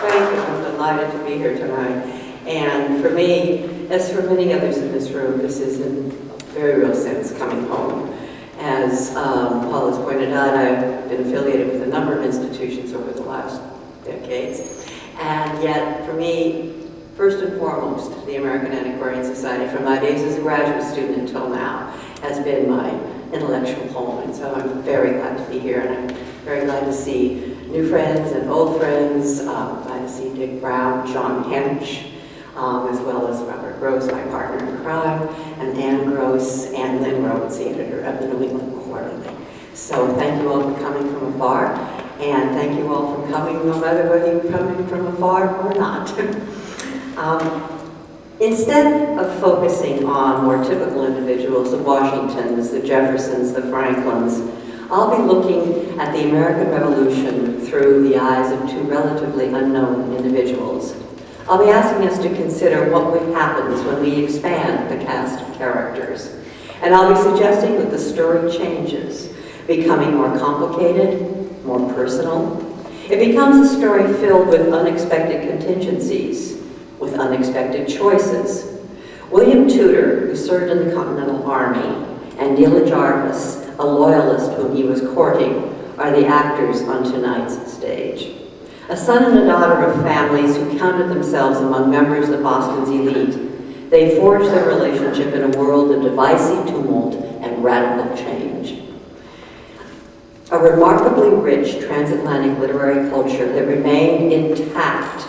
Thank you. I'm delighted to be here tonight. And for me, as for many others in this room, this is in a very real sense coming home. As Paul has pointed out, I've been affiliated with a number of institutions over the last decades. And yet, for me, first and foremost, the American Antiquarian Society, from my days as a graduate student until now, has been my intellectual home. And so I'm very glad to be here, and I'm very glad to see new friends and old friends. Glad to see Dick Brown, John Hench, as well as Robert Gross, my partner in crime, and Ann Gross, and Lynn Rhodes, the editor of the New England Quarterly. So thank you all for coming from afar, and thank you all for coming no matter whether you're coming from afar or not. Instead of focusing on more typical individuals, the Washingtons, the Jeffersons, the Franklins, I'll be looking at the American Revolution through the eyes of two relatively unknown individuals. I'll be asking us to consider what happens when we expand the cast of characters. And I'll be suggesting that the story changes, becoming more complicated, more personal. It becomes a story filled with unexpected contingencies, with unexpected choices. William Tudor, who served in the Continental Army, and Neela Jarvis, a loyalist whom he was courting, are the actors on tonight's stage. A son and a daughter of families who counted themselves among members of Boston's elite, they forged their relationship in a world of divisive tumult and radical change. A remarkably rich transatlantic literary culture that remained intact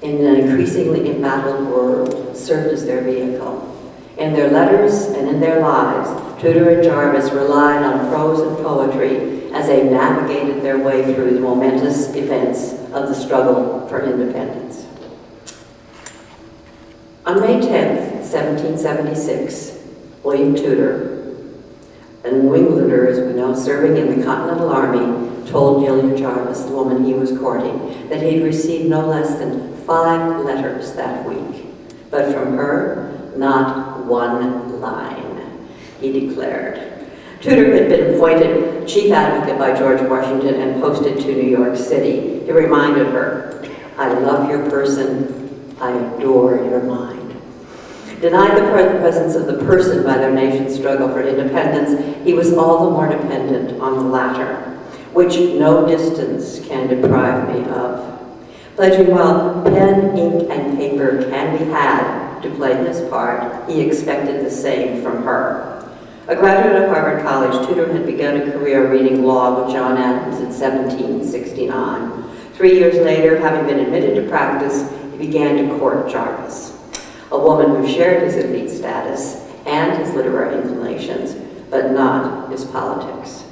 in an increasingly embattled world served as their vehicle. In their letters and in their lives, Tudor and Jarvis relied on prose and poetry as they navigated their way through the momentous events of the struggle for independence. On May 10th, 1776, William Tudor, a New Englander, as we know, serving in the Continental Army, told Neela Jarvis, the woman he was courting, that he'd received no less than 5 letters that week. But from her, not one line, he declared. Tudor had been appointed chief advocate by George Washington and posted to New York City. He reminded her, "I love your person, I adore your mind." Denied the presence of the person by their nation's struggle for independence, he was all the more dependent on the latter, which no distance can deprive me of. Pledging while pen, ink, and paper can be had to play his part, he expected the same from her. A graduate of Harvard College, Tudor had begun a career reading law with John Adams in 1769. 3 years later, having been admitted to practice, he began to court Jarvis, a woman who shared his elite status and his literary inclinations, but not his politics.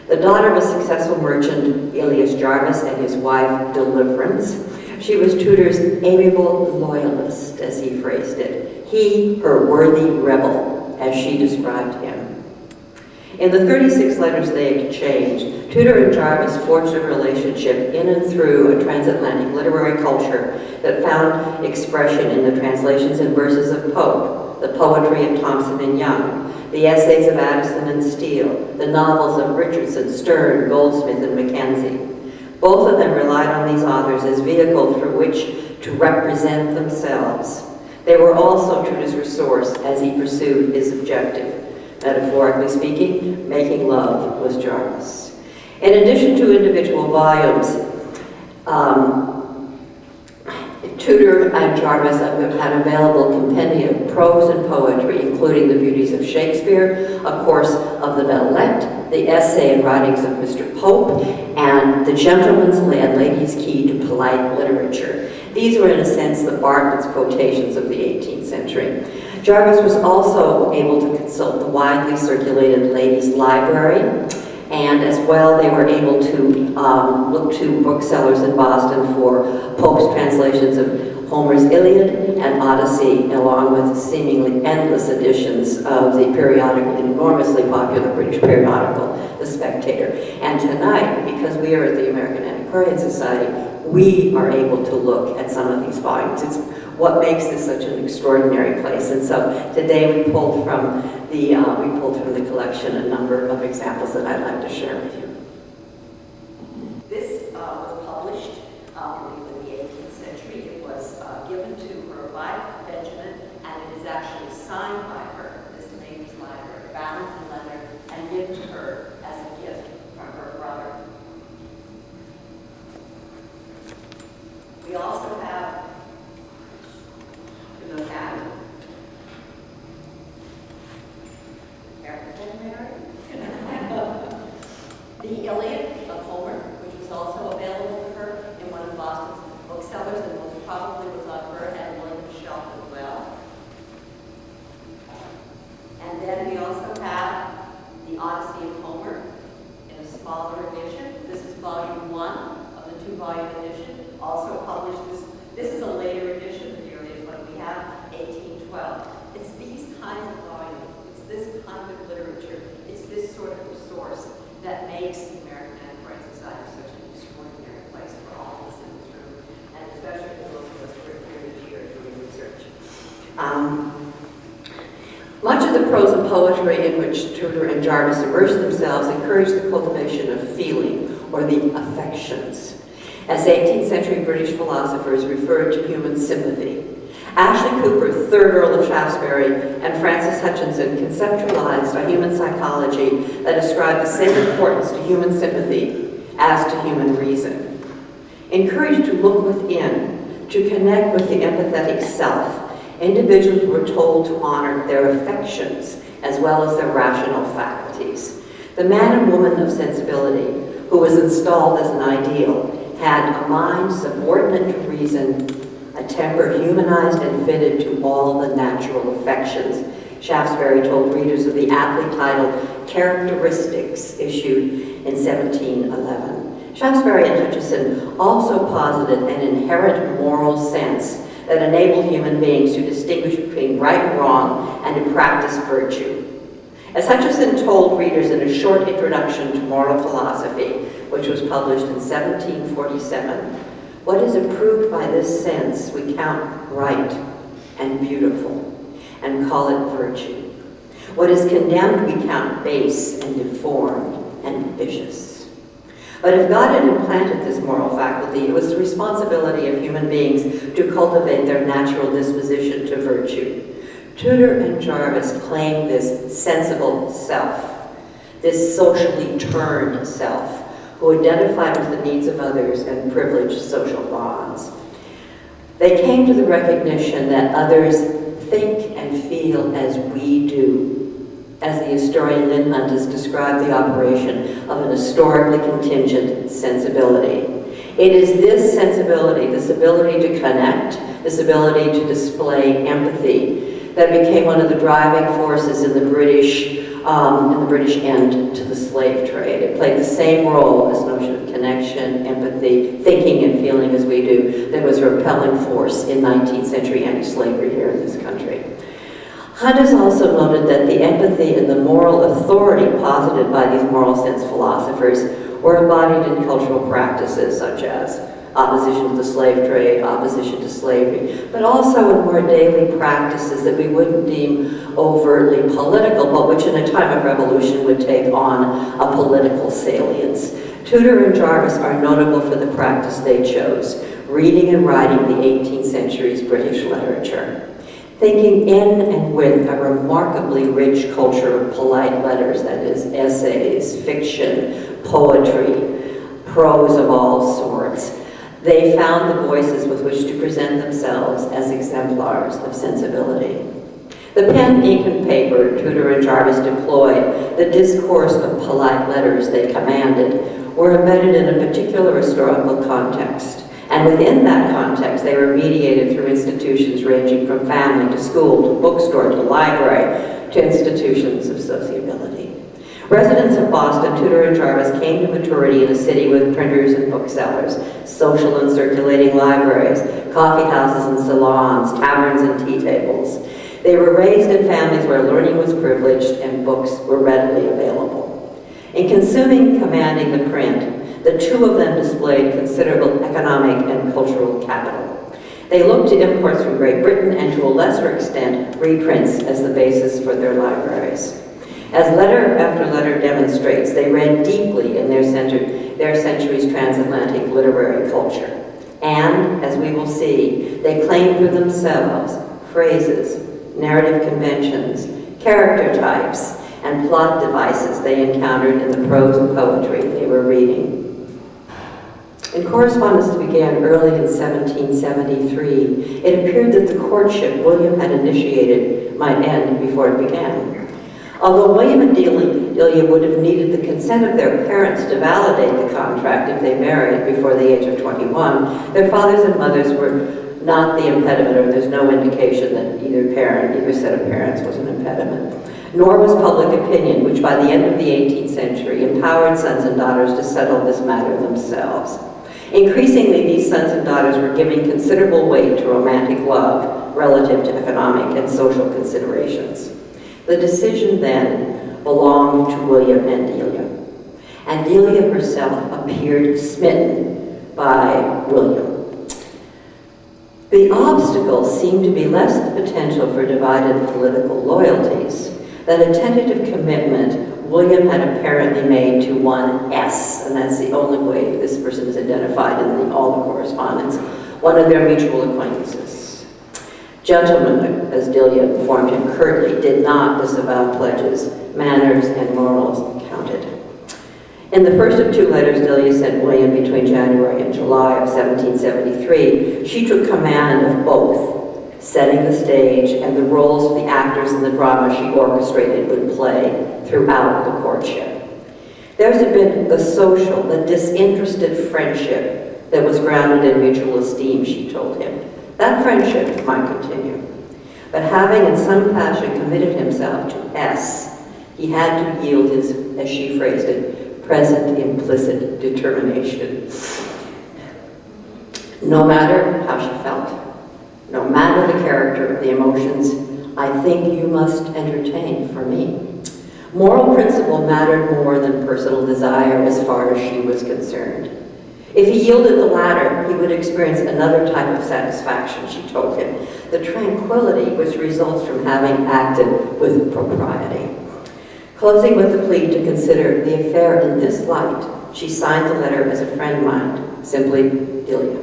The daughter of a successful merchant, Elias Jarvis, and his wife, Deliverance, she was Tudor's amiable loyalist, as he phrased it. He, her worthy rebel, as she described him. In the 36 letters they exchanged, Tudor and Jarvis forged a relationship in and through a transatlantic literary culture that found expression in the translations and verses of Pope, the poetry of Thomson and Young, the essays of Addison and Steele, the novels of Richardson, Sterne, Goldsmith, and Mackenzie. Both of them relied on these authors as vehicle through which to represent themselves. They were also Tudor's resource as he pursued his objective. Metaphorically speaking, making love was Jarvis. In addition to individual volumes, Tudor and Jarvis had available compendia of prose and poetry, including the beauties of Shakespeare, a course of the Bellette, the essay and writings of Mr. Pope, and the Gentleman's and Lady's Key to Polite Literature. These were, in a sense, the Bartlett's quotations of the 18th century. Jarvis was also able to consult the widely circulated Ladies' Library, and as well they were able to look to booksellers in Boston for Pope's translations of Homer's Iliad and Odyssey, along with seemingly endless editions of the periodical, enormously popular British periodical, The Spectator. And tonight, because we are at the American Antiquarian Society, we are able to look at some of these volumes. It's what makes this such an extraordinary place. And so today we pulled from the collection a number of examples that I'd like to share with you. This was published in the well. It's these kinds of volumes, it's this kind of literature, it's this sort of resource that makes the American Antiquarian Society such an extraordinary place for all of us in this room, and especially for those of us who are here this year doing research. Much of the prose and poetry in which Tudor and Jarvis immersed themselves encouraged the cultivation of feeling, or the affections, as 18th century British philosophers referred to human sympathy. Ashley Cooper, 3rd Earl of Shaftesbury, and Francis Hutchinson conceptualized a human psychology that ascribed the same importance to human sympathy as to human reason. Encouraged to look within, to connect with the empathetic self, individuals were told to honor their affections as well as their rational faculties. The man and woman of sensibility, who was installed as an ideal, had a mind subordinate to reason, a temper humanized and fitted to all the natural affections. Shaftesbury told readers of the aptly titled Characteristics, issued in 1711. Shaftesbury and Hutchinson also posited an inherent moral sense that enabled human beings to distinguish between right and wrong and to practice virtue. As Hutchinson told readers in a short introduction to moral philosophy, which was published in 1747, what is approved by this sense we count right and beautiful and call it virtue. What is condemned we count base and deformed and vicious. But if God had implanted this moral faculty, it was the responsibility of human beings to cultivate their natural disposition to virtue. Tudor and Jarvis claimed this sensible self, this socially turned self, who identified with the needs of others and privileged social bonds. They came to the recognition that others think and feel as we do, as the historian Lynn Hunt has described the operation of an historically contingent sensibility. It is this sensibility, this ability to connect, this ability to display empathy, that became one of the driving forces in the British end to the slave trade. It played the same role as notion of connection, empathy, thinking and feeling as we do, that was a repelling force in 19th century anti-slavery here in this country. Hunt has also noted that the empathy and the moral authority posited by these moral sense philosophers were embodied in cultural practices such as opposition to the slave trade, opposition to slavery, but also in more daily practices that we wouldn't deem overtly political, but which in a time of revolution would take on a political salience. Tudor and Jarvis are notable for the practice they chose, reading and writing the 18th century's British literature. Thinking in and with a remarkably rich culture of polite letters, that is, essays, fiction, poetry, prose of all sorts, they found the voices with which to present themselves as exemplars of sensibility. The pen, ink, and paper Tudor and Jarvis deployed, the discourse of polite letters they commanded, were embedded in a particular historical context. And within that context, they were mediated through institutions ranging from family to school to bookstore to library to institutions of sociability. Residents of Boston, Tudor and Jarvis came to maturity in a city with printers and booksellers, social and circulating libraries, coffee houses and salons, taverns and tea tables. They were raised in families where learning was privileged and books were readily available. In consuming and commanding the print, the two of them displayed considerable economic and cultural capital. They looked to imports from Great Britain and to a lesser extent, reprints as the basis for their libraries. As letter after letter demonstrates, they read deeply in their century's transatlantic literary culture. And, as we will see, they claimed for themselves phrases, narrative conventions, character types, and plot devices they encountered in the prose and poetry they were reading. In correspondence that began early in 1773, it appeared that the courtship William had initiated might end before it began. Although William and Delia would have needed the consent of their parents to validate the contract if they married before the age of 21, their fathers and mothers were not the impediment, or there's no indication that either set of parents was an impediment. Nor was public opinion, which by the end of the 18th century empowered sons and daughters to settle this matter themselves. Increasingly, these sons and daughters were giving considerable weight to romantic love relative to economic and social considerations. The decision then belonged to William and Delia. And Delia herself appeared smitten by William. The obstacle seemed to be less the potential for divided political loyalties than a tentative commitment William had apparently made to one S, and that's the only way this person is identified in all the correspondence, one of their mutual acquaintances. Gentlemen, as Delia informed him curtly, did not disavow pledges. Manners and morals counted. In the first of two letters Delia sent William between January and July of 1773, she took command of both, setting the stage and the roles of the actors in the drama she orchestrated would play throughout the courtship. Theirs had been the social, the disinterested friendship that was grounded in mutual esteem, she told him. That friendship might continue. But having in some fashion committed himself to S, he had to yield his, as she phrased it, present implicit determination. No matter how she felt, no matter the character of the emotions, I think you must entertain for me. Moral principle mattered more than personal desire as far as she was concerned. If he yielded the latter, he would experience another type of satisfaction, she told him, the tranquility which results from having acted with propriety. Closing with the plea to consider the affair in this light, she signed the letter as a friend mind, simply Delia.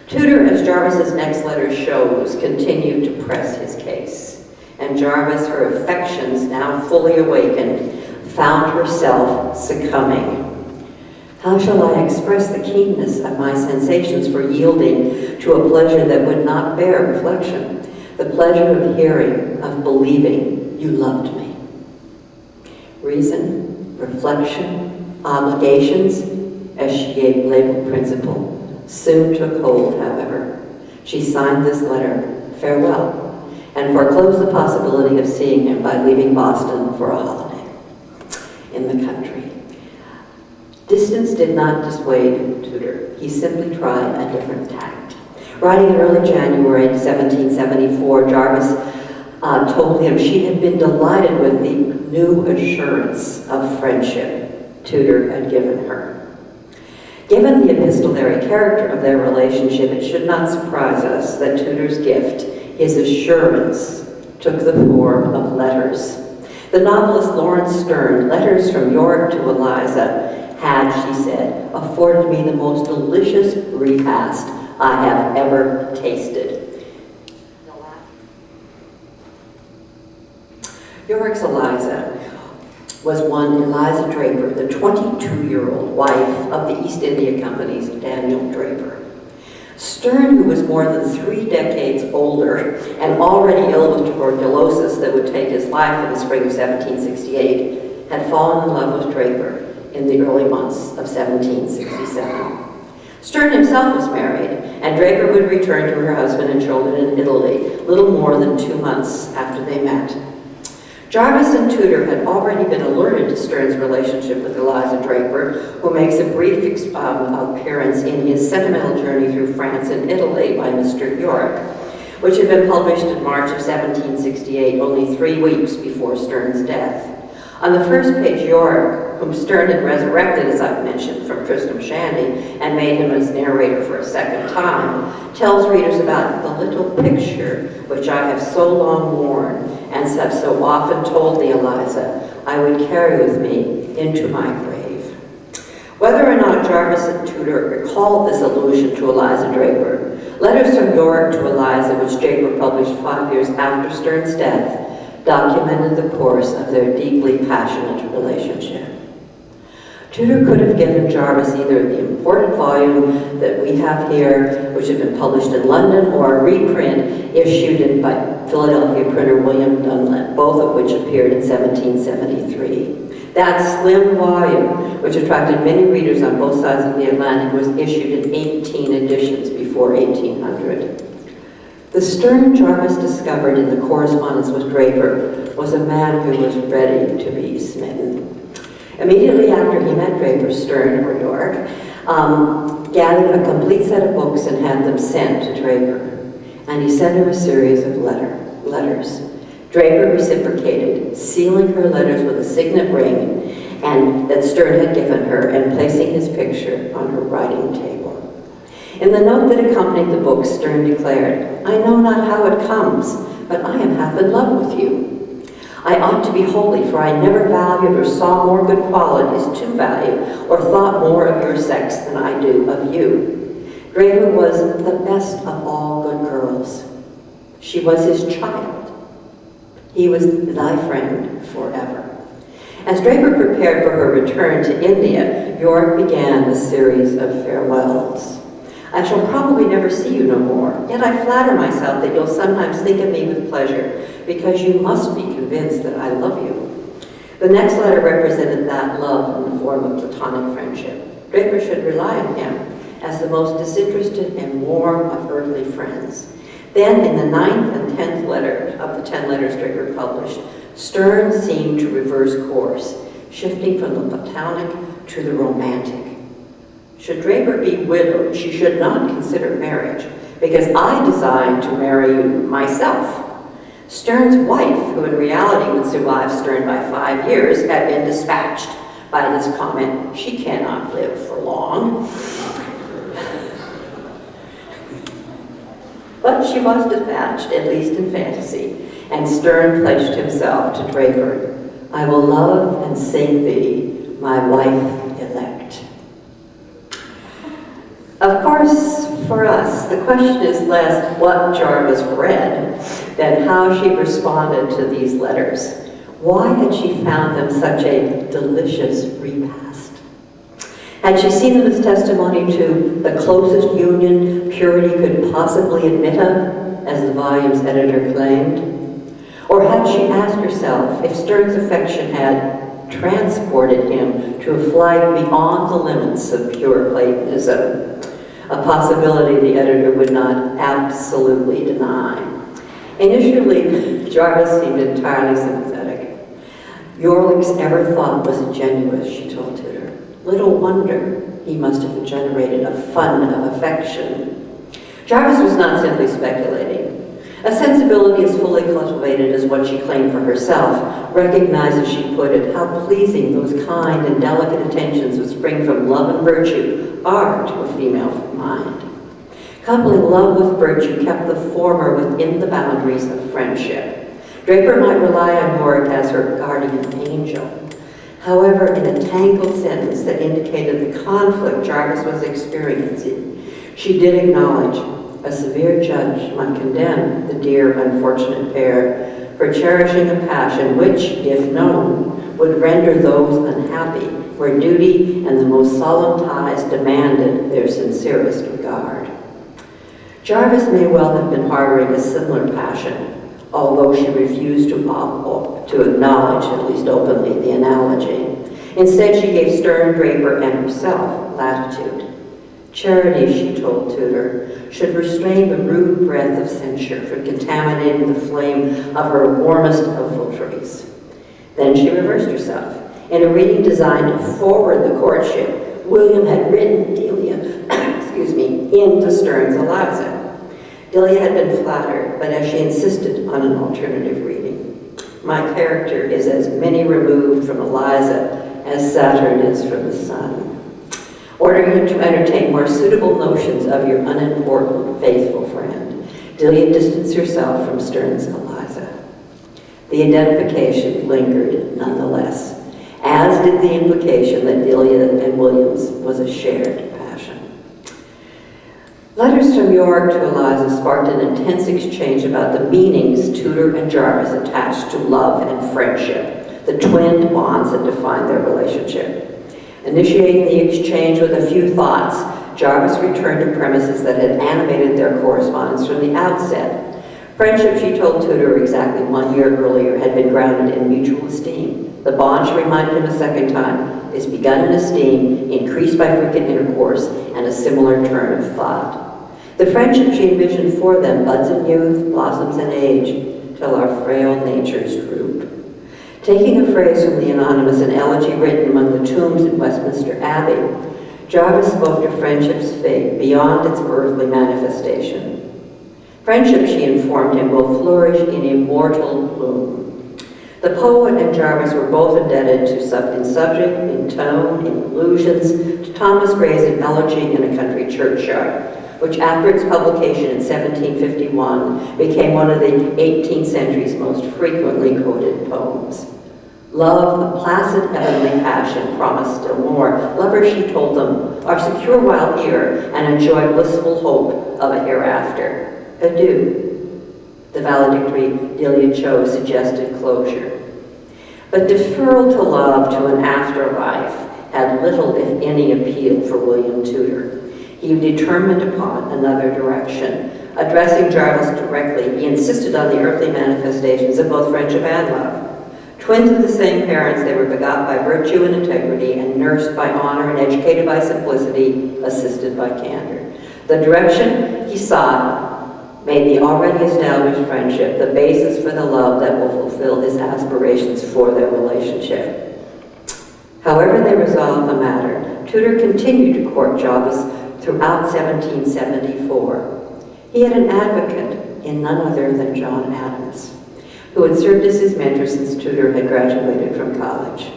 Tudor, as Jarvis's next letter shows, continued to press his case, and Jarvis, her affections now fully awakened, found herself succumbing. How shall I express the keenness of my sensations for yielding to a pleasure that would not bear reflection, the pleasure of hearing, of believing you loved me? Reason, reflection, obligations, as she gave labeled principle, soon took hold, however. She signed this letter, farewell, and foreclosed the possibility of seeing him by leaving Boston for a holiday in the country. Distance did not dissuade Tudor. He simply tried a different tact. Writing in early January 1774, Jarvis told him she had been delighted with the new assurance of friendship Tudor had given her. Given the epistolary character of their relationship, it should not surprise us that Tudor's gift, his assurance, took the form of letters. The novelist Lawrence Sterne, letters from York to Eliza, had, she said, afforded me the most delicious repast I have ever tasted. York's Eliza was one Eliza Draper, the 22-year-old wife of the East India Company's Daniel Draper. Sterne, who was more than 3 decades older and already ill with tuberculosis that would take his life in the spring of 1768, had fallen in love with Draper in the early months of 1767. Sterne himself was married, and Draper would return to her husband and children in Italy little more than 2 months after they met. Jarvis and Tudor had already been alerted to Sterne's relationship with Eliza Draper, who makes a brief appearance in his sentimental journey through France and Italy by Mr. York, which had been published in March of 1768, only 3 weeks before Sterne's death. On the first page, York, whom Sterne had resurrected, as I've mentioned, from Tristram Shandy and made him his narrator for a second time, tells readers about the little picture which I have so long worn and have so often told the Eliza I would carry with me into my grave. Whether or not Jarvis and Tudor recalled this allusion to Eliza Draper, letters from York to Eliza, which Draper published 5 years after Sterne's death, documented the course of their deeply passionate relationship. Tudor could have given Jarvis either the important volume that we have here, which had been published in London, or a reprint issued by Philadelphia printer William Dunlap, both of which appeared in 1773. That slim volume, which attracted many readers on both sides of the Atlantic, was issued in 18 editions before 1800. The Sterne Jarvis discovered in the correspondence with Draper was a man who was ready to be smitten. Immediately after he met Draper, Sterne, or York, gathered a complete set of books and had them sent to Draper. And he sent her a series of letters. Draper reciprocated, sealing her letters with a signet ring and that Stern had given her and placing his picture on her writing table. In the note that accompanied the book, Stern declared, "I know not how it comes, but I am half in love with you. I ought to be holy, for I never valued or saw more good qualities to value or thought more of your sex than I do of you." Draper was the best of all good girls. She was his child. He was thy friend forever. As Draper prepared for her return to India, York began a series of farewells. "I shall probably never see you no more, yet I flatter myself that you'll sometimes think of me with pleasure, because you must be convinced that I love you." The next letter represented that love in the form of platonic friendship. Draper should rely on him as the most disinterested and warm of earthly friends. Then, in the 9th and 10th letter of the 10 letters Draper published, Stern seemed to reverse course, shifting from the platonic to the romantic. Should Draper be widowed, she should not consider marriage, because I designed to marry you myself. Stern's wife, who in reality would survive Stern by 5 years, had been dispatched by his comment, "She cannot live for long." But she was dispatched, at least in fantasy, and Stern pledged himself to Draper, "I will love and sing thee, my wife elect." Of course, for us, the question is less what Jarvis read than how she responded to these letters. Why had she found them such a delicious repast? Had she seen them as testimony to the closest union purity could possibly admit of, as the volume's editor claimed? Or had she asked herself if Stern's affection had transported him to a flight beyond the limits of pure Platonism, a possibility the editor would not absolutely deny? Initially, Jarvis seemed entirely sympathetic. "Yorlick's ever thought was ingenuous," she told Tudor. "Little wonder he must have generated a fund of affection." Jarvis was not simply speculating. A sensibility as fully cultivated as what she claimed for herself recognized, as she put it, how pleasing those kind and delicate attentions which spring from love and virtue are to a female mind. Coupling love with virtue kept the former within the boundaries of friendship. Draper might rely on York as her guardian angel. However, in a tangled sentence that indicated the conflict Jarvis was experiencing, she did acknowledge a severe judge might condemn the dear unfortunate pair for cherishing a passion which, if known, would render those unhappy where duty and the most solemn ties demanded their sincerest regard. Jarvis may well have been harboring a similar passion, although she refused to acknowledge, at least openly, the analogy. Instead, she gave Stern, Draper, and herself latitude. Charity, she told Tudor, should restrain the rude breath of censure from contaminating the flame of her warmest of votries. Then she reversed herself. In a reading designed to forward the courtship, William had written Delia into Stern's Eliza. Delia had been flattered, but as she insisted on an alternative reading, "My character is as many removed from Eliza as Saturn is from the sun. Ordering him to entertain more suitable notions of your unimportant, faithful friend, Delia distanced herself from Stern's Eliza." The identification lingered nonetheless, as did the implication that Delia and Williams was a shared passion. Letters from York to Eliza sparked an intense exchange about the meanings Tudor and Jarvis attached to love and friendship, the twin bonds that defined their relationship. Initiating the exchange with a few thoughts, Jarvis returned to premises that had animated their correspondence from the outset. Friendship, she told Tudor exactly 1 year earlier, had been grounded in mutual esteem. The bond, she reminded him a second time, is begun in esteem, increased by frequent intercourse, and a similar turn of thought. The friendship she envisioned for them buds in youth, blossoms in age, till our frail natures droop. Taking a phrase from the anonymous, an elegy written among the tombs in Westminster Abbey, Jarvis spoke of friendship's fate beyond its earthly manifestation. Friendship, she informed him, will flourish in immortal bloom. The poet and Jarvis were both indebted to in subject, in tone, in allusions, to Thomas Gray's Elegy in a Country Churchyard, which after its publication in 1751 became one of the 18th century's most frequently quoted poems. Love, a placid heavenly passion, promised still more. Lovers, she told them, are secure while here and enjoy blissful hope of a hereafter. Adieu. The valedictory Delia Cho suggested closure. But deferral to love to an afterlife had little, if any, appeal for William Tudor. He determined upon another direction. Addressing Jarvis directly, he insisted on the earthly manifestations of both friendship and love. Twins of the same parents, they were begot by virtue and integrity and nursed by honor and educated by simplicity, assisted by candor. The direction he sought made the already established friendship the basis for the love that will fulfill his aspirations for their relationship. However they resolved the matter, Tudor continued to court Jarvis throughout 1774. He had an advocate in none other than John Adams, who had served as his mentor since Tudor had graduated from college.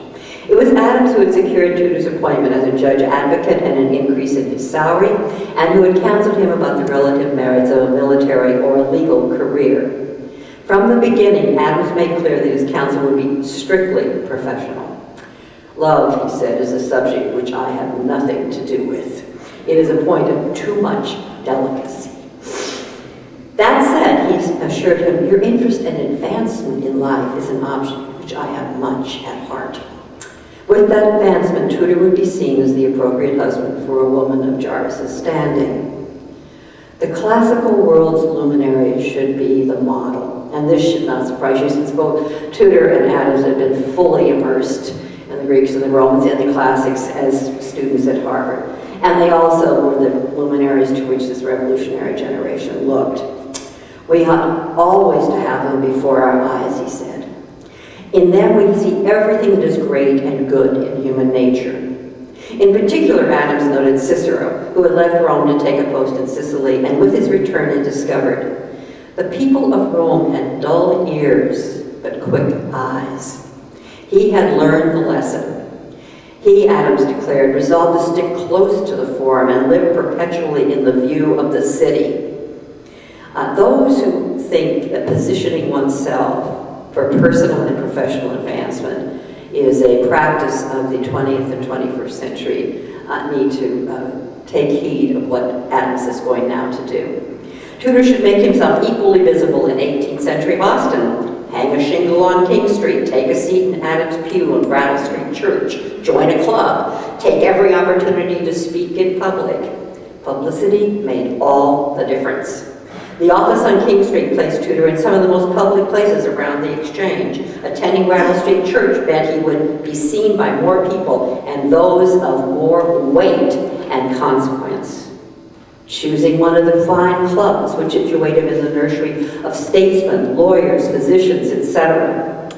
It was Adams who had secured Tudor's appointment as a judge advocate and an increase in his salary, and who had counseled him about the relative merits of a military or legal career. From the beginning, Adams made clear that his counsel would be strictly professional. Love, he said, is a subject which I have nothing to do with. It is a point of too much delicacy. That said, he assured him, your interest and advancement in life is an object which I have much at heart. With that advancement, Tudor would be seen as the appropriate husband for a woman of Jarvis's standing. The classical world's luminaries should be the model, and this should not surprise you since both Tudor and Adams had been fully immersed in the Greeks and the Romans and the classics as students at Harvard. And they also were the luminaries to which this revolutionary generation looked. We ought always to have them before our eyes, he said. In them we see everything that is great and good in human nature. In particular, Adams noted Cicero, who had left Rome to take a post in Sicily, and with his return had discovered, the people of Rome had dull ears, but quick eyes. He had learned the lesson. He, Adams declared, resolved to stick close to the Forum and live perpetually in the view of the city. Those who think that positioning oneself for personal and professional advancement is a practice of the 20th and 21st century need to take heed of what Adams is going now to do. Tudor should make himself equally visible in 18th century Boston. Hang a shingle on King Street, take a seat in Adams' pew in Brattle Street Church, join a club, take every opportunity to speak in public. Publicity made all the difference. The office on King Street placed Tudor in some of the most public places around the Exchange. Attending Brattle Street Church meant he would be seen by more people and those of more weight and consequence. Choosing one of the fine clubs which situated in the nursery of statesmen, lawyers, physicians, etc.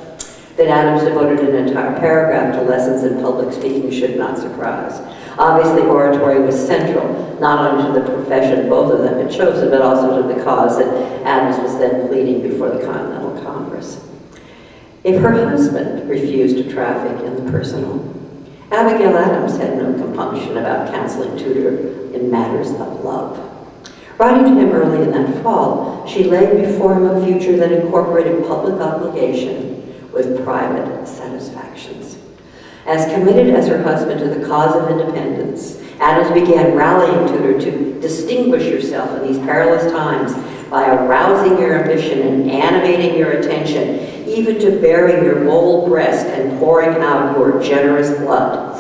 That Adams devoted an entire paragraph to lessons in public speaking should not surprise. Obviously, oratory was central, not only to the profession both of them had chosen, but also to the cause that Adams was then pleading before the Continental Congress. If her husband refused to traffic in the personal, Abigail Adams had no compunction about counseling Tudor in matters of love. Writing to him early in that fall, she laid before him a future that incorporated public obligation with private satisfactions. As committed as her husband to the cause of independence, Adams began rallying Tudor to distinguish yourself in these perilous times by arousing your ambition and animating your attention, even to baring your bold breast and pouring out your generous blood.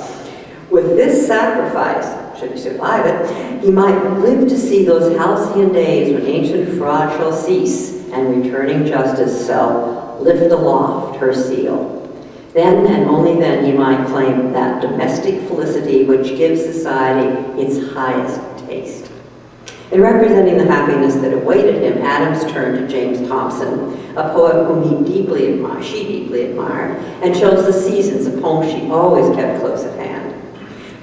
With this sacrifice, should he survive it, he might live to see those halcyon days when ancient fraud shall cease and returning justice shall lift aloft her seal. Then and only then he might claim that domestic felicity which gives society its highest taste. In representing the happiness that awaited him, Adams turned to James Thomson, a poet whom she deeply admired, and chose The Seasons, a poem she always kept close at hand.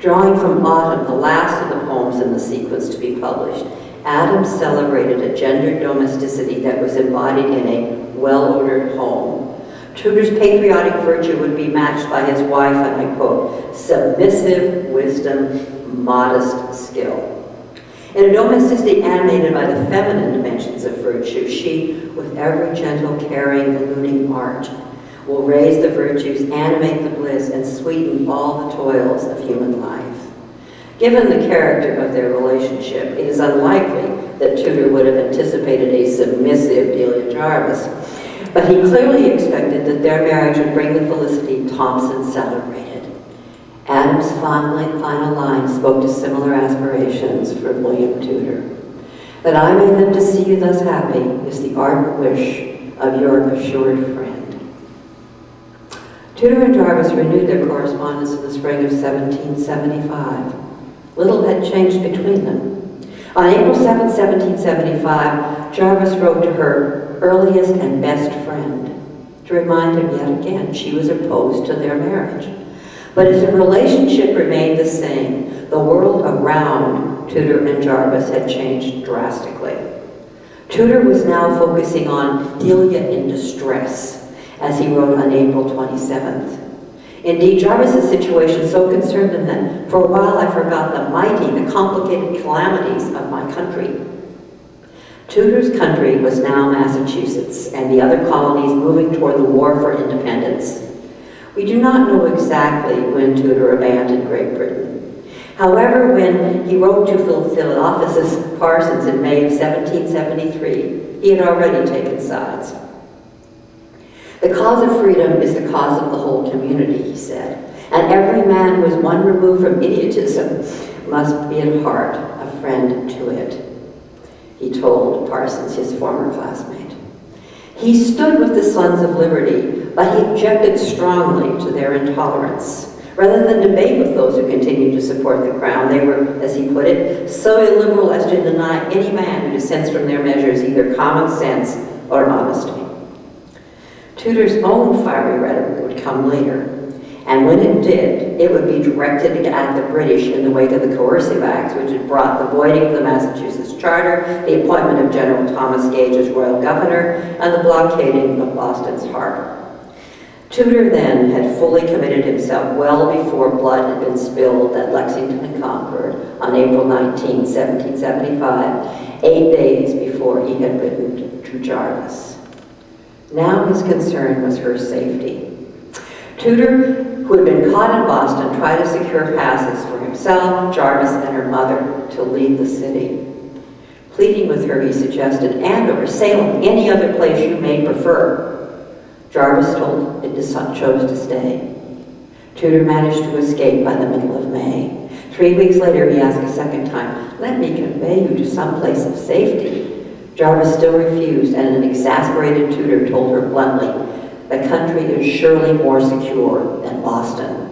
Drawing from Autumn, the last of the poems in the sequence to be published, Adams celebrated a gendered domesticity that was embodied in a well-ordered home. Tudor's patriotic virtue would be matched by his wife, and I quote, submissive wisdom, modest skill. In a domesticity animated by the feminine dimensions of virtue, she, with every gentle, caring, alluding art, will raise the virtues, animate the bliss, and sweeten all the toils of human life. Given the character of their relationship, it is unlikely that Tudor would have anticipated a submissive Delia Jarvis, but he clearly expected that their marriage would bring the felicity Thomson celebrated. Adams' final line spoke to similar aspirations for William Tudor. That I may live to see you thus happy is the ardent wish of your assured friend. Tudor and Jarvis renewed their correspondence in the spring of 1775. Little had changed between them. On April 7, 1775, Jarvis wrote to her earliest and best friend to remind him yet again she was opposed to their marriage. But as the relationship remained the same, the world around Tudor and Jarvis had changed drastically. Tudor was now focusing on Delia in distress, as he wrote on April 27th. Indeed, Jarvis's situation so concerned him that for a while I forgot the mighty, the complicated calamities of my country. Tudor's country was now Massachusetts and the other colonies moving toward the war for independence. We do not know exactly when Tudor abandoned Great Britain. However, when he wrote to Philophasis Parsons in May of 1773, he had already taken sides. The cause of freedom is the cause of the whole community, he said, and every man who is one remove from idiotism must be at heart a friend to it, he told Parsons, his former classmate. He stood with the Sons of Liberty, but he objected strongly to their intolerance. Rather than debate with those who continued to support the crown, they were, as he put it, so illiberal as to deny any man who dissents from their measures either common sense or honesty. Tudor's own fiery rhetoric would come later, and when it did, it would be directed at the British in the wake of the Coercive Acts, which had brought the voiding of the Massachusetts Charter, the appointment of General Thomas Gage as royal governor, and the blockading of Boston's harbor. Tudor then had fully committed himself well before blood had been spilled at Lexington and Concord on April 19, 1775, 8 days before he had written to Jarvis. Now his concern was her safety. Tudor, who had been caught in Boston, tried to secure passes for himself, Jarvis, and her mother to leave the city. Pleading with her, he suggested Andover, Salem, any other place you may prefer. Jarvis chose to stay. Tudor managed to escape by the middle of May. 3 weeks later, he asked a second time, "Let me convey you to some place of safety." Jarvis still refused, and an exasperated Tudor told her bluntly, "The country is surely more secure than Boston."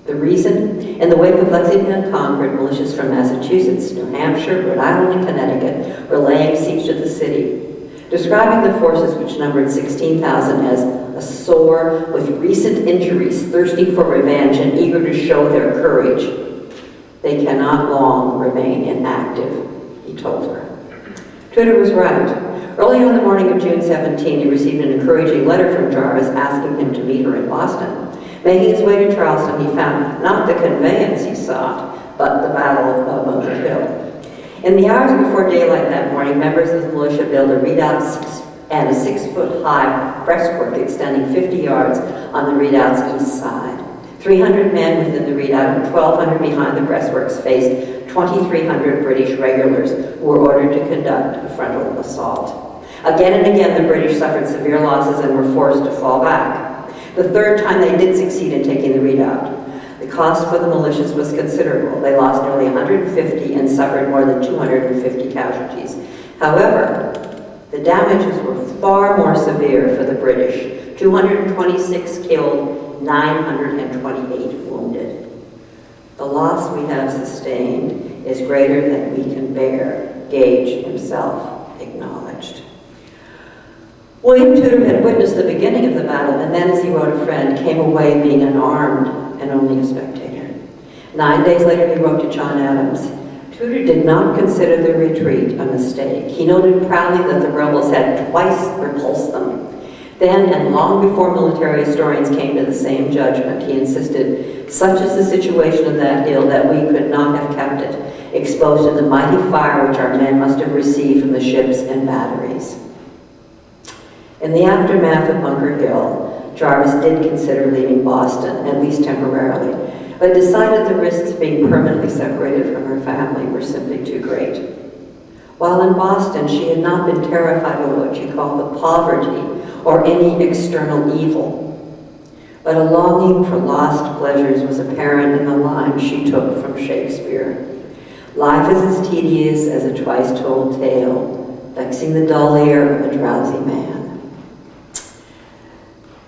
The reason? In the wake of Lexington and Concord, militias from Massachusetts, New Hampshire, Rhode Island, and Connecticut were laying siege to the city. Describing the forces, which numbered 16,000, as a sore with recent injuries, thirsting for revenge and eager to show their courage, they cannot long remain inactive, he told her. Tudor was right. Early on the morning of June 17, he received an encouraging letter from Jarvis asking him to meet her in Boston. Making his way to Charleston, he found not the conveyance he sought, but the Battle of Bunker Hill. In the hours before daylight that morning, members of the militia built a redoubt and a 6-foot-high breastwork extending 50 yards on the redoubt's east side. 300 men within the redoubt and 1,200 behind the breastworks faced 2,300 British regulars who were ordered to conduct a frontal assault. Again and again, the British suffered severe losses and were forced to fall back. The third time they did succeed in taking the redoubt. The cost for the militias was considerable. They lost nearly 150 and suffered more than 250 casualties. However, the damages were far more severe for the British. 226 killed, 928 wounded. The loss we have sustained is greater than we can bear, Gage himself acknowledged. William Tudor had witnessed the beginning of the battle, and then, as he wrote a friend, came away being unarmed and only a spectator. 9 days later, he wrote to John Adams, Tudor did not consider the retreat a mistake. He noted proudly that the rebels had twice repulsed them. Then, and long before military historians came to the same judgment, he insisted, such is the situation of that hill that we could not have kept it, exposed to the mighty fire which our men must have received from the ships and batteries. In the aftermath of Bunker Hill, Jarvis did consider leaving Boston, at least temporarily, but decided the risks of being permanently separated from her family were simply too great. While in Boston, she had not been terrified of what she called the poverty or any external evil, but a longing for lost pleasures was apparent in the lines she took from Shakespeare. Life is as tedious as a twice-told tale, vexing the dull ear of a drowsy man.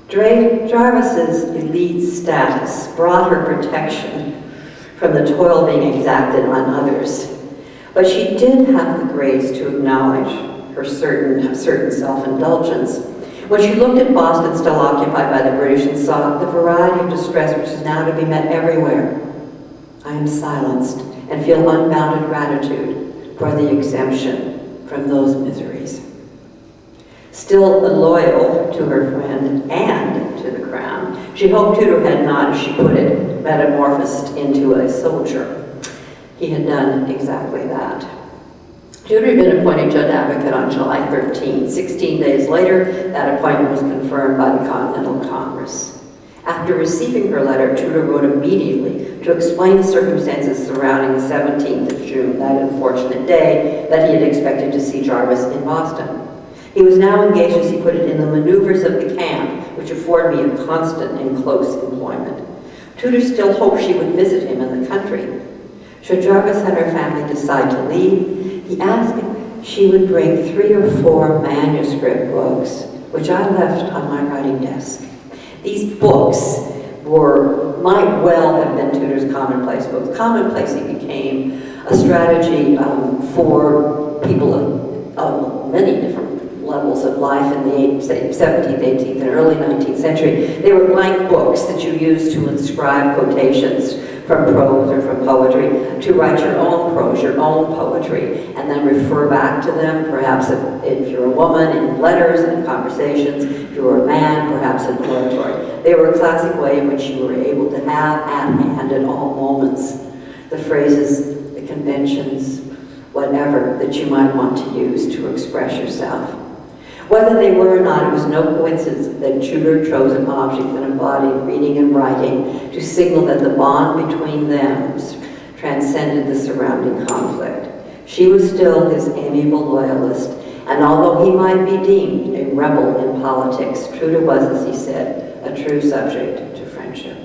Jarvis's elite status brought her protection from the toil being exacted on others, but she did have the grace to acknowledge her certain self-indulgence. When she looked at Boston still occupied by the British and saw the variety of distress which is now to be met everywhere, I am silenced and feel unbounded gratitude for the exemption from those miseries. Still loyal to her friend and to the crown, she hoped Tudor had not, as she put it, metamorphosed into a soldier. He had done exactly that. Tudor had been appointed Judge Advocate on July 13. 16 days later, that appointment was confirmed by the Continental Congress. After receiving her letter, Tudor wrote immediately to explain the circumstances surrounding the 17th of June, that unfortunate day that he had expected to see Jarvis in Boston. He was now engaged, as he put it, in the maneuvers of the camp, which afforded me a constant and close employment. Tudor still hoped she would visit him in the country. Should Jarvis and her family decide to leave, he asked she would bring 3 or 4 manuscript books, which I left on my writing desk. These books might well have been Tudor's commonplace books. Commonplacing became a strategy for people of many different levels of life in the 17th, 18th, and early 19th century. They were blank books that you used to inscribe quotations from prose or from poetry, to write your own prose, your own poetry, and then refer back to them, perhaps if you're a woman, in letters and conversations, if you were a man, perhaps in oratory. They were a classic way in which you were able to have at hand at all moments the phrases, the conventions, whatever that you might want to use to express yourself. Whether they were or not, it was no coincidence that Tudor chose an object that embodied reading and writing to signal that the bond between them transcended the surrounding conflict. She was still his amiable loyalist, and although he might be deemed a rebel in politics, Tudor was, as he said, a true subject to friendship.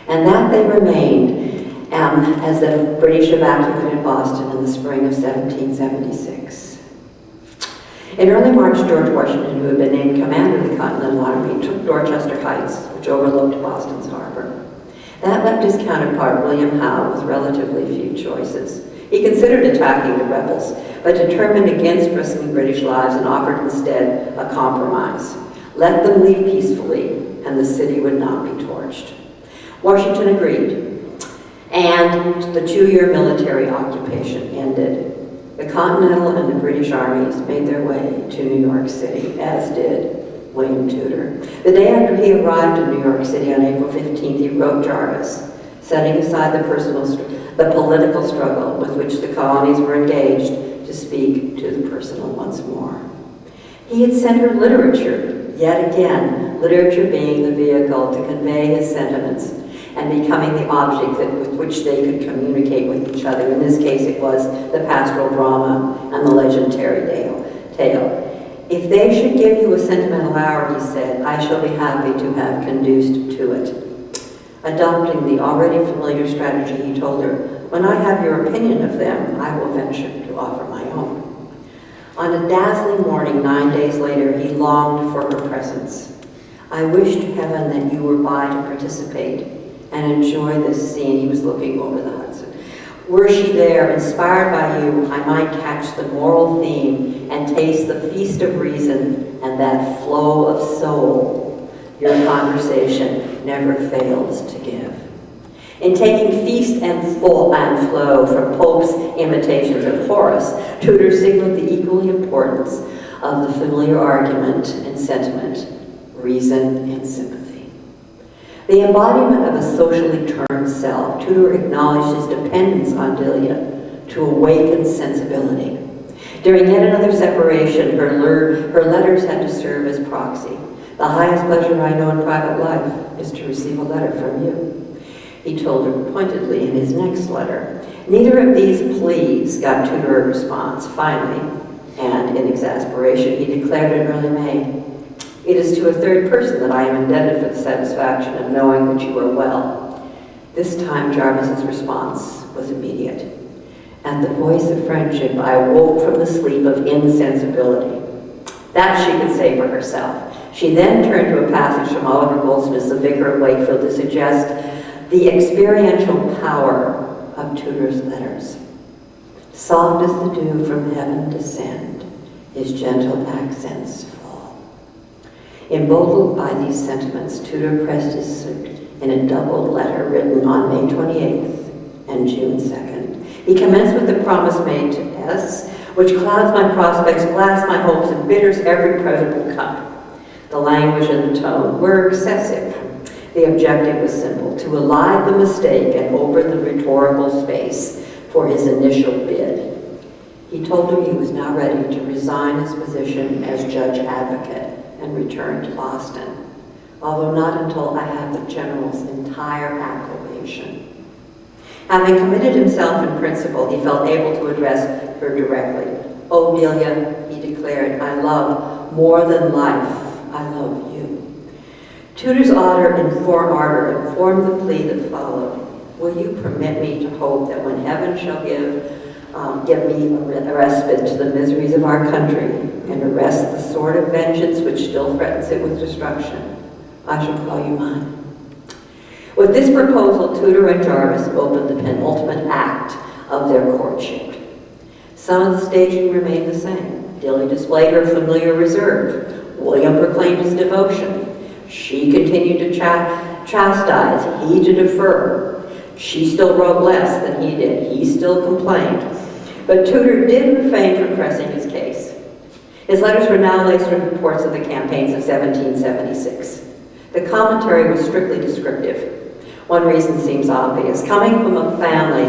And that they remained as the British evacuated Boston in the spring of 1776. In early March, George Washington, who had been named commander of the Continental Army, took Dorchester Heights, which overlooked Boston's harbor. That left his counterpart, William Howe, with relatively few choices. He considered attacking the rebels, but determined against risking British lives and offered instead a compromise. Let them leave peacefully, and the city would not be torched. Washington agreed, and the 2-year military occupation ended. The Continental and the British armies made their way to New York City, as did William Tudor. The day after he arrived in New York City on April 15th, he wrote Jarvis, setting aside the political struggle with which the colonies were engaged, to speak to the personal once more. He had sent her literature, yet again, literature being the vehicle to convey his sentiments and becoming the object with which they could communicate with each other. In this case, it was the pastoral drama and the legendary tale. If they should give you a sentimental hour, he said, I shall be happy to have conduced to it. Adopting the already familiar strategy, he told her, when I have your opinion of them, I will venture to offer my own. On a dazzling morning, 9 days later, he longed for her presence. I wish to heaven that you were by to participate and enjoy this scene. He was looking over the Hudson. Were she there, inspired by you, I might catch the moral theme and taste the feast of reason and that flow of soul your conversation never fails to give. In taking feast and flow from Pope's imitations of Horace, Tudor signaled the equal importance of the familiar argument and sentiment, reason and sympathy. The embodiment of a socially turned self, Tudor acknowledged his dependence on Delia to awaken sensibility. During yet another separation, her letters had to serve as proxy. The highest pleasure I know in private life is to receive a letter from you, he told her pointedly in his next letter. Neither of these pleas got Tudor a response. Finally, and in exasperation, he declared in early May, "It is to a third person that I am indebted for the satisfaction of knowing that you are well." This time, Jarvis's response was immediate. "At the voice of friendship, I woke from the sleep of insensibility." That she could say for herself. She then turned to a passage from Oliver Goldsmith's The Vicar of Wakefield to suggest the experiential power of Tudor's letters. Soft as the dew from heaven descend, his gentle accents fall. Emboldened by these sentiments, Tudor pressed his suit in a doubled letter written on May 28th and June 2nd. He commenced with the promise made to S, which clouds my prospects, blasts my hopes, and bitters every presentable cup. The language and the tone were excessive. The objective was simple, to elide the mistake and open the rhetorical space for his initial bid. He told her he was now ready to resign his position as judge advocate and return to Boston, although not until I had the general's entire approbation. Having committed himself in principle, he felt able to address her directly. "Oh, Delia," he declared, "I love more than life. I love you." Tudor's ardor informed the plea that followed. "Will you permit me to hope that when heaven shall give me a respite to the miseries of our country and arrest the sword of vengeance which still threatens it with destruction, I shall call you mine." With this proposal, Tudor and Jarvis opened the penultimate act of their courtship. Some of the staging remained the same. Delia displayed her familiar reserve. William proclaimed his devotion. She continued to chastise, he to defer. She still wrote less than he did. He still complained. But Tudor did refrain from pressing his case. His letters were now laced with reports of the campaigns of 1776. The commentary was strictly descriptive. One reason seems obvious. Coming from a family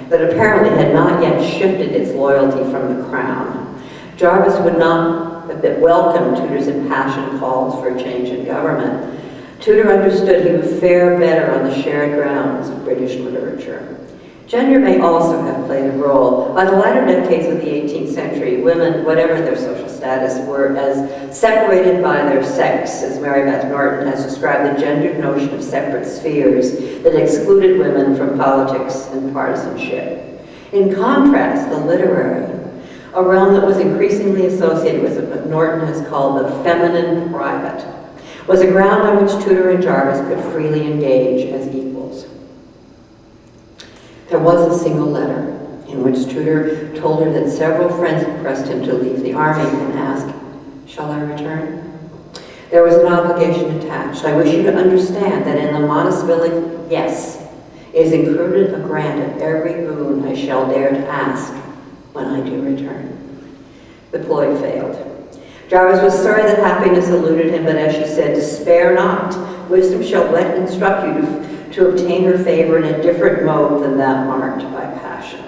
that apparently had not yet shifted its loyalty from the crown, Jarvis would not have welcomed Tudor's impassioned calls for a change in government. Tudor understood he would fare better on the shared grounds of British literature. Gender may also have played a role. By the latter decades of the 18th century, women, whatever their social status, were as separated by their sex as Mary Beth Norton has described the gendered notion of separate spheres that excluded women from politics and partisanship. In contrast, the literary, a realm that was increasingly associated with what Norton has called the feminine private, was a ground on which Tudor and Jarvis could freely engage as equals. There was a single letter in which Tudor told her that several friends had pressed him to leave the army and asked, "Shall I return?" There was an obligation attached. "I wish you to understand that in the monosyllabic yes is included a grant of every boon I shall dare to ask when I do return." The ploy failed. Jarvis was sorry that happiness eluded him, but as she said, "Despair not. Wisdom shall yet instruct you to obtain her favor in a different mode than that marked by passion."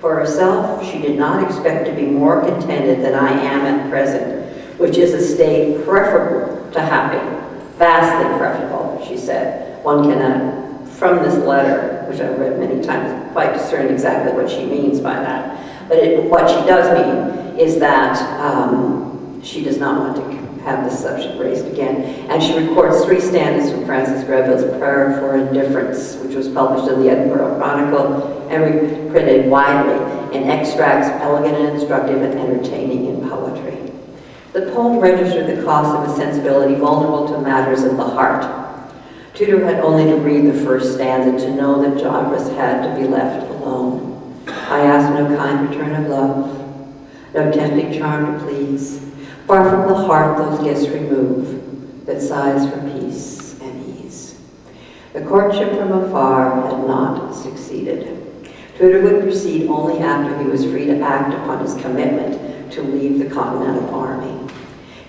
For herself, she did not expect to be more contented than I am at present, which is a state preferable to happy, vastly preferable, she said. One cannot, from this letter, which I've read many times, quite discern exactly what she means by that. But what she does mean is that she does not want to have the subject raised again. And she records 3 stanzas from Francis Greville's Prayer for Indifference, which was published in the Edinburgh Chronicle and reprinted widely in extracts elegant and instructive and entertaining in poetry. The poem registered the cost of a sensibility vulnerable to matters of the heart. Tudor had only to read the first stanza to know that Jarvis had to be left alone. "I ask no kind return of love, no tempting charm to please. Far from the heart those gifts remove that sighs for peace and ease." The courtship from afar had not succeeded. Tudor would proceed only after he was free to act upon his commitment to leave the Continental Army.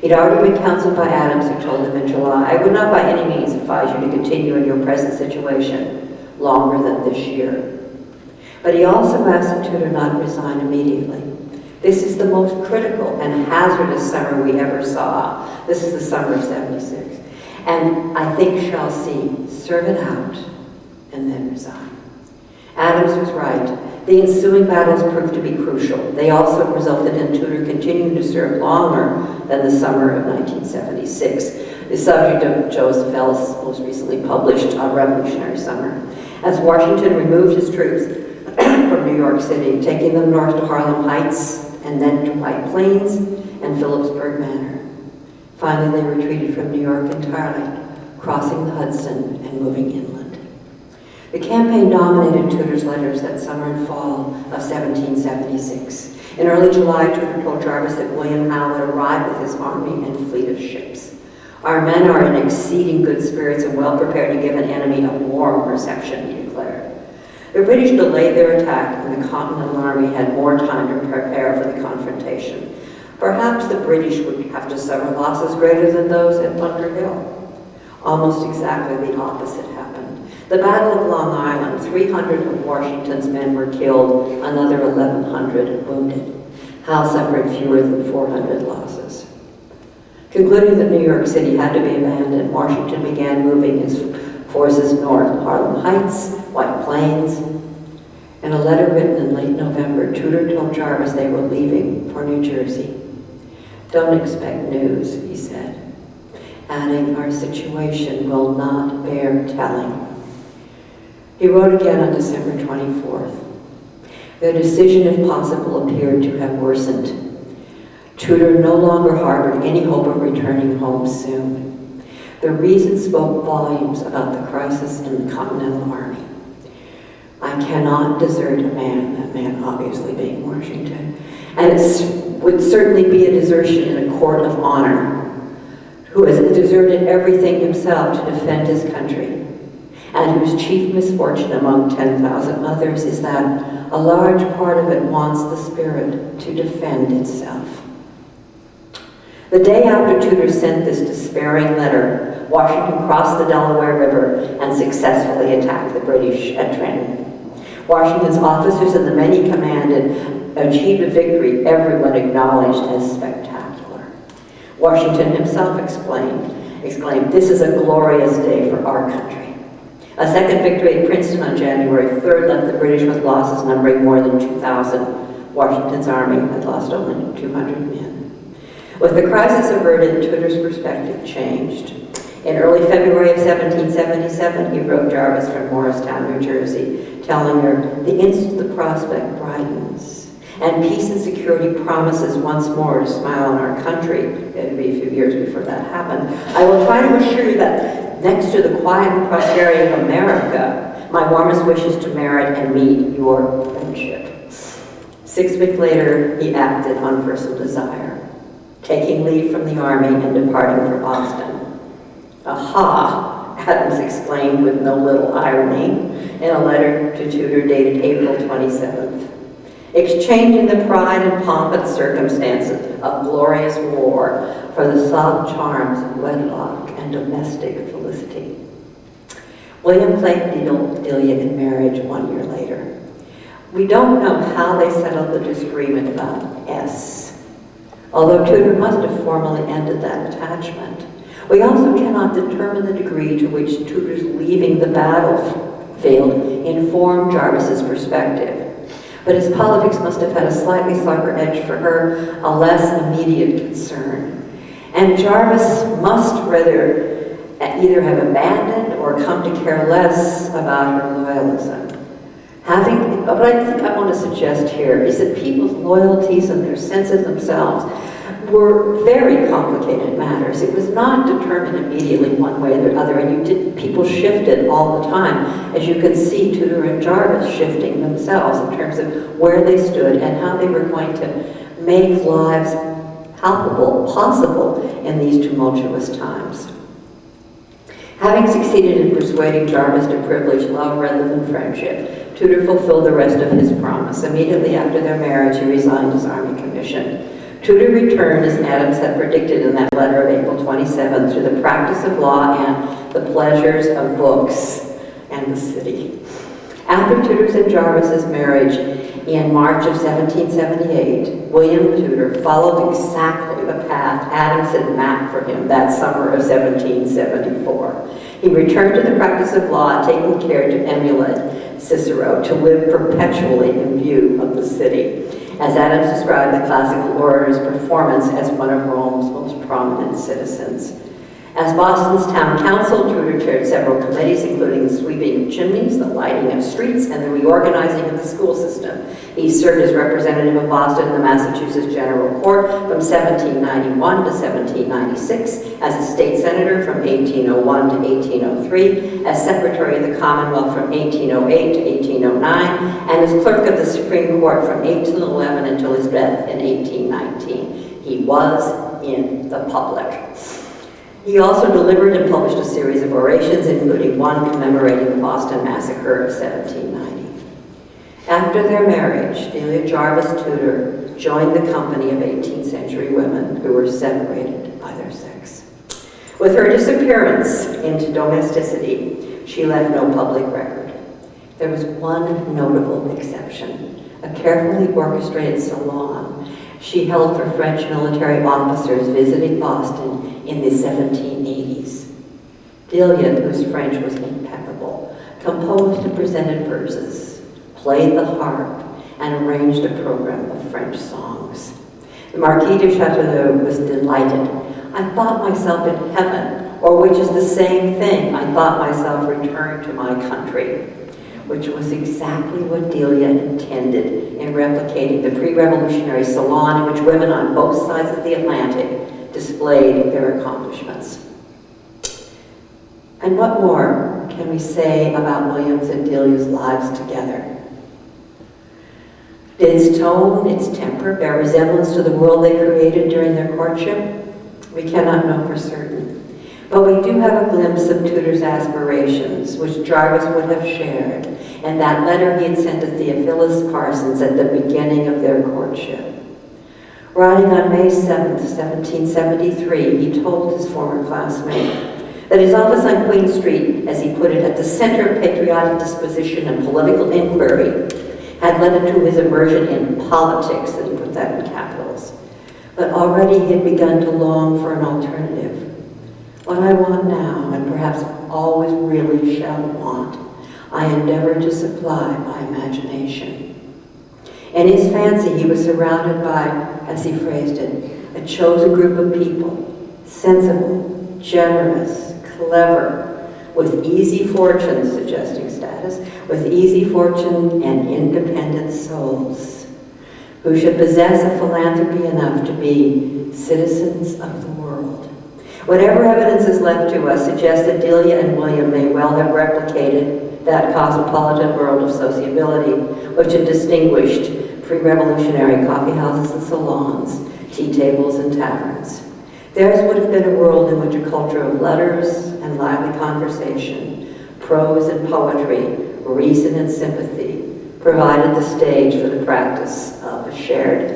He'd already been counseled by Adams, who told him in July, "I would not by any means advise you to continue in your present situation longer than this year." But he also asked that Tudor not resign immediately. "This is the most critical and hazardous summer we ever saw." This is the summer of 76. "And I think shall see, serve it out, and then resign." Adams was right. The ensuing battles proved to be crucial. They also resulted in Tudor continuing to serve longer than the summer of 1976, the subject of Joseph Ellis' most recently published Revolutionary Summer, as Washington removed his troops from New York City, taking them north to Harlem Heights and then to White Plains and Phillipsburg Manor. Finally, they retreated from New York entirely, crossing the Hudson and moving inland. The campaign dominated Tudor's letters that summer and fall of 1776. In early July, Tudor told Jarvis that William Howe had arrived with his army and fleet of ships. "Our men are in exceeding good spirits and well prepared to give an enemy a warm reception," he declared. The British delayed their attack, and the Continental Army had more time to prepare for the confrontation. Perhaps the British would have to suffer losses greater than those at Bunker Hill. Almost exactly the opposite happened. The Battle of Long Island, 300 of Washington's men were killed, another 1,100 wounded. Howe suffered fewer than 400 losses. Concluding that New York City had to be abandoned, Washington began moving his forces north, Harlem Heights, White Plains. In a letter written in late November, Tudor told Jarvis they were leaving for New Jersey. "Don't expect news," he said, adding, "Our situation will not bear telling." He wrote again on December 24th. The decision, if possible, appeared to have worsened. Tudor no longer harbored any hope of returning home soon. The reason spoke volumes about the crisis in the Continental Army. "I cannot desert a man," that man obviously being Washington, "and it would certainly be a desertion in a court of honor, who has deserted everything himself to defend his country, and whose chief misfortune among 10,000 others is that a large part of it wants the spirit to defend itself." The day after Tudor sent this despairing letter, Washington crossed the Delaware River and successfully attacked the British at Trenton. Washington's officers and the men he commanded achieved a victory everyone acknowledged as spectacular. Washington himself exclaimed, "This is a glorious day for our country." A second victory at Princeton on January 3rd left the British with losses numbering more than 2,000. Washington's army had lost only 200 men. With the crisis averted, Tudor's perspective changed. In early February of 1777, he wrote Jarvis from Morristown, New Jersey, telling her, "The instant the prospect brightens, and peace and security promises once more to smile on our country," it would be a few years before that happened, "I will try to assure you that next to the quiet and prosperity of America, my warmest wishes to merit and meet your friendship." 6 weeks later, he acted on personal desire, taking leave from the army and departing for Boston. "Aha!" Adams exclaimed with no little irony in a letter to Tudor dated April 27th. "Exchanging the pride and pomp and circumstances of glorious war for the soft charms of wedlock and domestic felicity." William claimed Delia in marriage 1 year later. We don't know how they settled the disagreement about S, although Tudor must have formally ended that attachment. We also cannot determine the degree to which Tudor's leaving the battlefield informed Jarvis's perspective. But his politics must have had a slightly sharper edge for her, a less immediate concern. And Jarvis must rather either have abandoned or come to care less about her loyalism. What I think I want to suggest here is that people's loyalties and their sense of themselves were very complicated matters. It was not determined immediately one way or the other, and people shifted all the time. As you can see, Tudor and Jarvis shifting themselves in terms of where they stood and how they were going to make lives palpable, possible in these tumultuous times. Having succeeded in persuading Jarvis to privilege love rather than friendship, Tudor fulfilled the rest of his promise. Immediately after their marriage, he resigned his army commission. Tudor returned, as Adams had predicted in that letter of April 27th, to the practice of law and the pleasures of books and the city. After Tudor's and Jarvis's marriage in March of 1778, William Tudor followed exactly the path Adams had mapped for him that summer of 1774. He returned to the practice of law, taking care to emulate Cicero, to live perpetually in view of the city. As Adams described the classical orator's performance as one of Rome's most prominent citizens. As Boston's town council, Tudor chaired several committees, including the sweeping of chimneys, the lighting of streets, and the reorganizing of the school system. He served as representative of Boston in the Massachusetts General Court from 1791 to 1796, as a state senator from 1801 to 1803, as secretary of the Commonwealth from 1808 to 1809, and as clerk of the Supreme Court from 1811 until his death in 1819. He was in the public. He also delivered and published a series of orations, including one commemorating the Boston Massacre of 1790. After their marriage, Delia Jarvis Tudor joined the company of 18th century women who were separated by their sex. With her disappearance into domesticity, she left no public record. There was one notable exception, a carefully orchestrated salon she held for French military officers visiting Boston in the 1780s. Delia, whose French was impeccable, composed and presented verses, played the harp, and arranged a program of French songs. The Marquis de Châteauneuf was delighted. I thought myself in heaven, or which is the same thing, I thought myself returned to my country, which was exactly what Delia intended in replicating the pre-revolutionary salon in which women on both sides of the Atlantic displayed their accomplishments. And what more can we say about William's and Delia's lives together? Did its tone, its temper, bear resemblance to the world they created during their courtship? We cannot know for certain. But we do have a glimpse of Tudor's aspirations, which Jarvis would have shared, in that letter he had sent to Theophilus Parsons at the beginning of their courtship. Writing on May 7, 1773, he told his former classmate that his office on Queen Street, as he put it, at the center of patriotic disposition and political inquiry, had led him to his immersion in politics, and he put that in capitals. But already he had begun to long for an alternative. What I want now, and perhaps always really shall want, I endeavor to supply by imagination. In his fancy, he was surrounded by, as he phrased it, a chosen group of people, sensible, generous, clever, with easy fortune, suggesting status, with easy fortune and independent souls, who should possess a philanthropy enough to be citizens of the world. Whatever evidence is left to us suggests that Delia and William may well have replicated that cosmopolitan world of sociability which had distinguished pre-revolutionary coffee houses and salons, tea tables and taverns. Theirs would have been a world in which a culture of letters and lively conversation, prose and poetry, reason and sympathy provided the stage for the practice of a shared